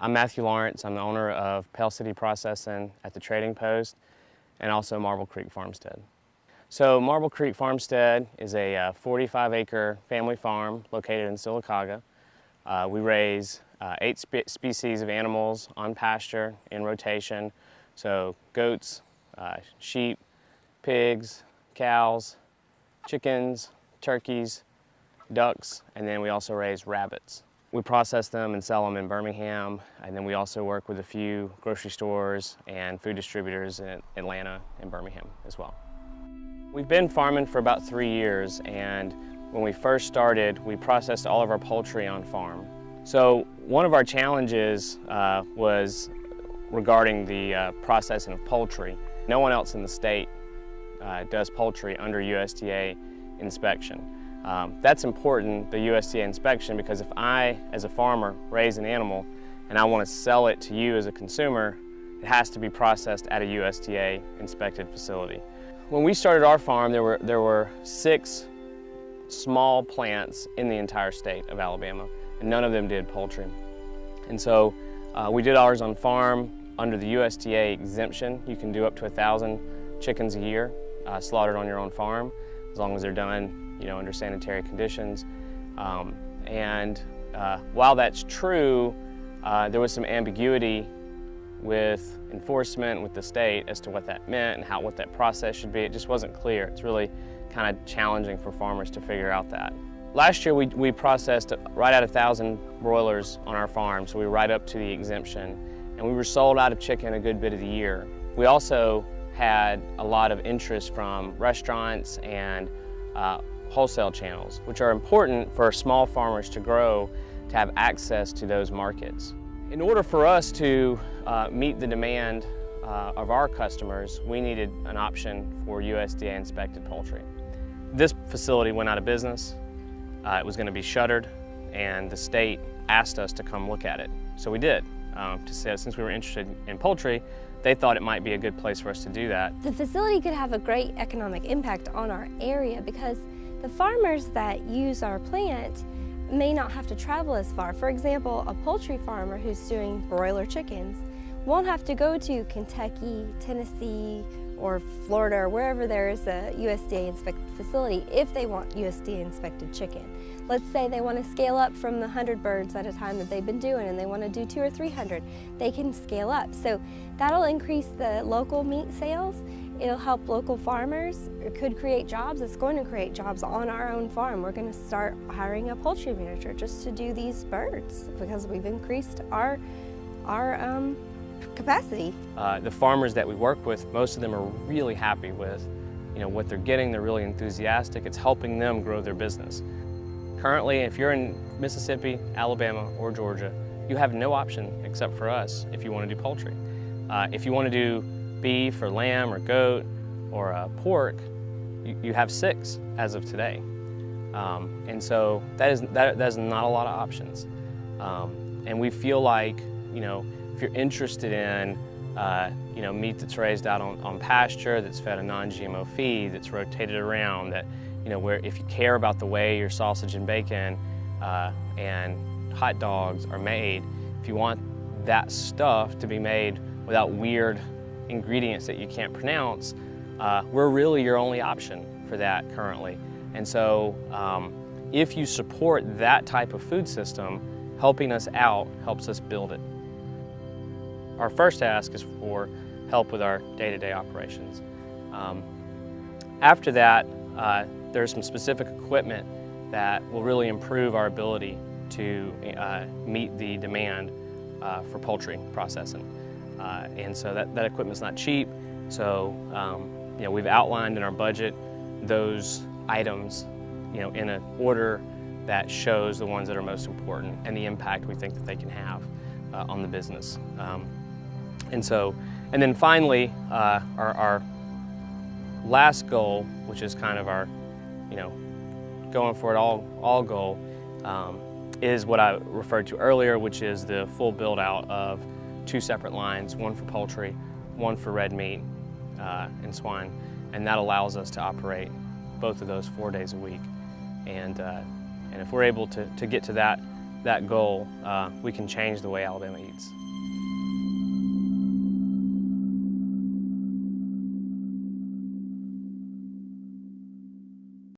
I'm Matthew Lawrence. I'm the owner of Pell Processing at the Trading Post and also Marble Creek Farmstead. So Marble Creek Farmstead is a 45-acre family farm located in Sylacauga. We raise 8 species of animals on pasture in rotation. So goats, sheep, pigs, cows, chickens, turkeys, ducks, and then we also raise rabbits. We process them and sell them in Birmingham, and then we also work with a few grocery stores and food distributors in Atlanta and Birmingham as well. We've been farming for about 3 years, and when we first started, we processed all of our poultry on farm. So one of our challenges was regarding the processing of poultry. No one else in the state does poultry under USDA inspection. That's important, the USDA inspection, because if I, as a farmer, raise an animal and I want to sell it to you as a consumer, it has to be processed at a USDA inspected facility. When we started our farm, there were 6 small plants in the entire state of Alabama, and none of them did poultry. And so we did ours on farm under the USDA exemption. You can do up to 1,000 chickens a year slaughtered on your own farm, as long as they're done under sanitary conditions. While that's true, there was some ambiguity with enforcement with the state as to what that meant and what that process should be. It just wasn't clear. It's really kind of challenging for farmers to figure out that. Last year we processed right at 1,000 broilers on our farm, so we were right up to the exemption, and we were sold out of chicken a good bit of the year. We also had a lot of interest from restaurants and wholesale channels, which are important for small farmers to grow, to have access to those markets. In order for us to meet the demand of our customers, we needed an option for USDA inspected poultry. This facility went out of business. It was going to be shuttered, and the state asked us to come look at it. So we did. Since we were interested in poultry, they thought it might be a good place for us to do that. The facility could have a great economic impact on our area because the farmers that use our plant may not have to travel as far. For example, a poultry farmer who's doing broiler chickens won't have to go to Kentucky, Tennessee, or Florida, or wherever there is a USDA inspected facility if they want USDA inspected chicken. Let's say they want to scale up from the 100 birds at a time that they've been doing and they want to do 200 or 300. They can scale up. So that'll increase the local meat sales. It'll help local farmers. It could create jobs. It's going to create jobs on our own farm. We're going to start hiring a poultry manager just to do these birds because we've increased our capacity. The farmers that we work with, most of them are really happy with what they're getting. They're really enthusiastic. It's helping them grow their business. Currently, if you're in Mississippi, Alabama, or Georgia, you have no option except for us if you want to do poultry. If you want to do beef or lamb or goat or pork, you have 6 as of today. And so that is not a lot of options. And we feel like, if you're interested in meat that's raised out on pasture, that's fed a non-GMO feed, that's rotated around, that where if you care about the way your sausage and bacon and hot dogs are made, if you want that stuff to be made without weird ingredients that you can't pronounce, we're really your only option for that currently. And so if you support that type of food system, helping us out helps us build it. Our first ask is for help with our day-to-day operations. After that, there's some specific equipment that will really improve our ability to meet the demand for poultry processing. And so that equipment's not cheap. So we've outlined in our budget those items in an order that shows the ones that are most important and the impact we think that they can have on the business. And then finally, our last goal, which is kind of our going for it all goal, is what I referred to earlier, which is the full build out of 2 separate lines, one for poultry, one for red meat and swine, and that allows us to operate both of those 4 days a week. And if we're able to get to that that goal, we can change the way Alabama eats.